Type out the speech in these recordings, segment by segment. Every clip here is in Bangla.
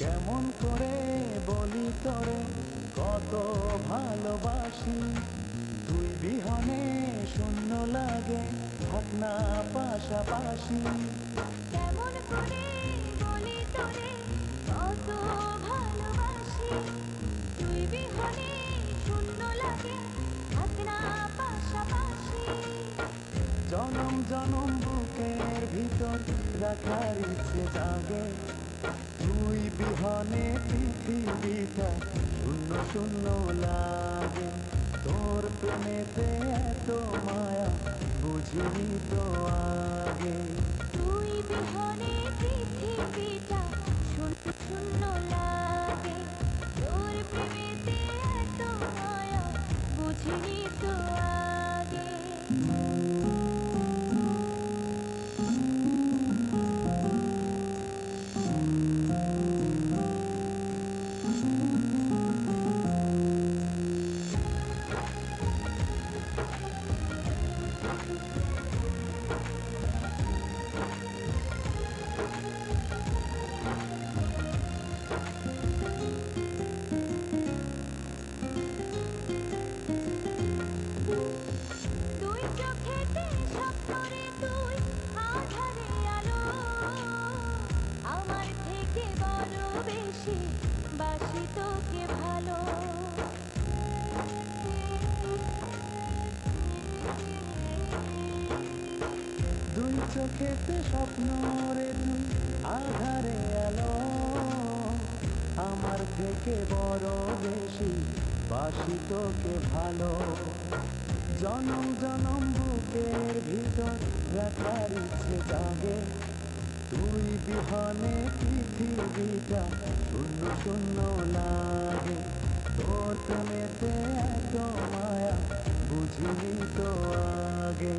কেমন করে বলি তোরে কত ভালোবাসি, তুই বিহনে শূন্য লাগে থাক না পাশাপাশি। কেমন করে বলি তোরে কত ভালোবাসি, তুই বিহনে শূন্য লাগে থাক না পাশাপাশি। জনম জনম বুকের ভিতর রাখার ইচ্ছে জাগে, তুই বিহনে পৃথিবীটা শূন্য শূন্য লাগে। তোর প্রেমেতে এত মায়া বুঝিনি তো আগে। তুই বিহনে পৃথিবীটা শূন্য শূন্য লাগে, তোর প্রেমেতে এত মায়া বুঝিনি তো আগে। দুই চোখেতে স্বপ্নরে তুই আঁধারে আলো, আমার থেকে বড় বেশি বাসি তোকে ভালো। দুই চোখেতে স্বপ্ন রে তুই আধারে আলো, আমার থেকে বড় বেশি বাসি তোকে ভালো। জনম জনম বুকের ভিতর রাখার ইচ্ছে জাগে, তুই বিহনে পৃথিবীটা শূন্য শূন্য লাগে। তোর প্রেমেতে এত মায়া বুঝিনি তো আগে।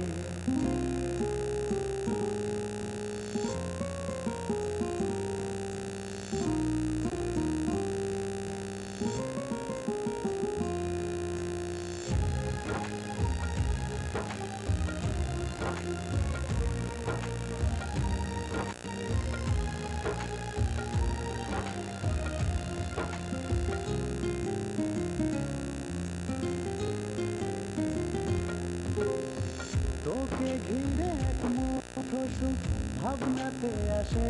তোকে ঘিরে এক মুঠো সুখ ভাবনাতে আসে,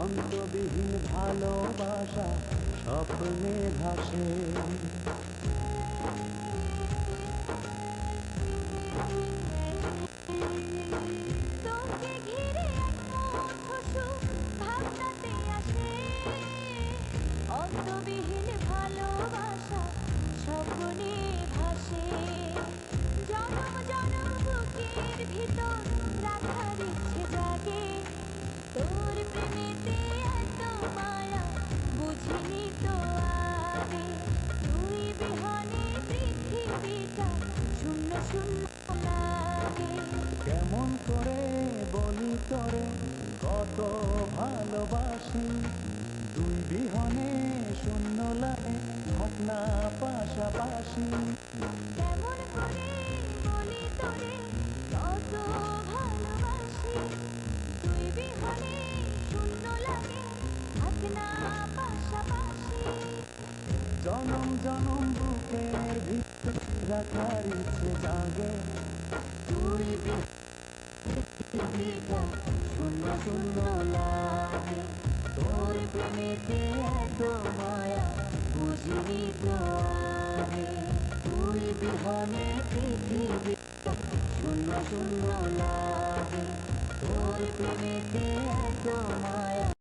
অন্তবিহীন ভালোবাসা স্বপ্নে ভাসে। তোকে ঘিরে এক মুঠো সুখ ভাবনাতে আসে, অন্তবিহীন ভালোবাসা স্বপ্নে ভাসে। জনম জনম বুকের ভিতর রাখার ইচ্ছে জাগে, তোর প্রেমেতে এত মায়া বুঝিনি তো আগে। তুই বিহনে পৃথিবীটা শূন্য শূন্য লাগে। কেমন করে বলি তোরে কত ভালোবাসি, দুই বিহনে শূন্য লাগে থাক না পাশাপাশি। কেমন করে বলি তোরে কত ভালোবাসি, তুই বিহনে শূন্য লাগে থাক না পাশাপাশি। জনম জনম বুকের ভিতর রাখার ইচ্ছে জাগে, তুই পৃথিবীটা শূন্য শূন্য লাগে। তোর প্রেমেতে এত মায়া বুঝিনি তো আগে। তুই বিহনে পৃথিবীটা শূন্য শূন্য লাগে, তোর প্রেমেতে এত মায়া।